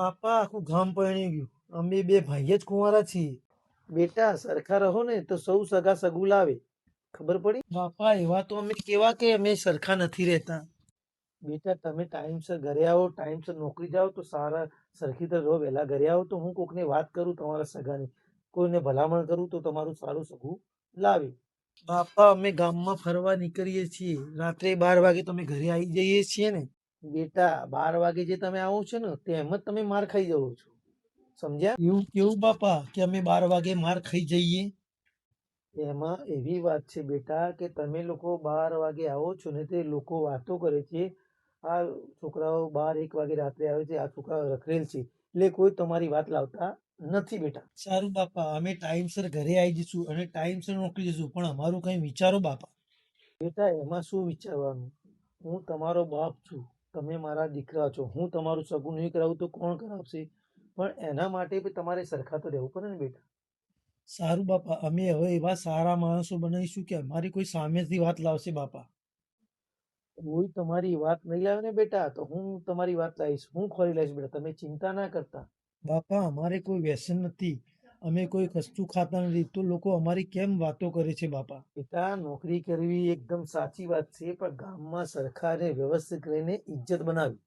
બાપા આખું ગામ પરણી ગયું. અમે બે ભાઈ જ કુંવારા છીએ. બેટા સરખા રહો ને તો સૌ સગા સગું લાવે. ખબર પડી? બાપા એવા તો અમે કેવા કે અમે સરખા નથી રહેતા. બેટા તમે ટાઈમસર ઘરે આવો, ટાઈમસર નોકરી જાઓ તો સારા સરખી રીતે રહો. વહેલા ઘરે આવો તો હું કોકને વાત કરું તમારા સગાની, કોઈને ભલામણ કરું તો તમારું સારું સગું લાવે. બાપા અમે ગામમાં ફરવા નીકળીએ છીએ. રાત્રે 12 વાગે તમે ઘરે આવી જઈએ છીએ ને. બેટા 12 વાગે જે તમે આવો છો ને તેમ જ તમે માર ખાઈ જાઓ છો. સમજ્યા? એવું કેવું બાપા કે અમે 12 વાગે માર ખાઈ જઈએ? એમાં એવી વાત છે બેટા કે તમે લોકો 12 વાગે આવો છો ને તે લોકો વાતો કરે છે, આ છોકરાઓ 12-1 વાગે રાત્રે આવે છે, આ છોકરાઓ રખડેલ છે, એટલે કોઈ તમારી વાત લાવતા નથી બેટા. સારું બાપા, અમે ટાઈમસર ઘરે આવી જઈશું અને ટાઈમસર નોકરી જઈશું, પણ અમારું કઈ વિચારો બાપા. બેટા એમાં શું વિચારવાનું? હું તમારો બાપ છું, તમે મારા દીકરા છો, હું તમારું સગું નહીં કરાવું તો કોણ કરાવશે? પણ એના માટે બી તમારે સરખા તો રહેવું પડે ને બેટા. સારું બાપા, અમે હવે એવા સારા માણસો બનાવીશું કે અમારી કોઈ સામેથી વાત લાવશે બાપા. કોઈ તમારી વાત નહીં લાવે ને બેટા તો હું તમારી વાત લાવીશ, હું ખોરી લાવીશ બેટા, તમે ચિંતા ના કરતા. બાપા અમારે કોઈ વ્યસન નથી, અમે કોઈ કશું ખાતા નથી, તો લોકો અમારી કેમ વાતો કરે છે બાપા? બેટા નોકરી કરવી એકદમ સાચી વાત છે, પણ ગામમાં સરખા અને વ્યવસ્થિત રહીને ઇજ્જત બનાવી.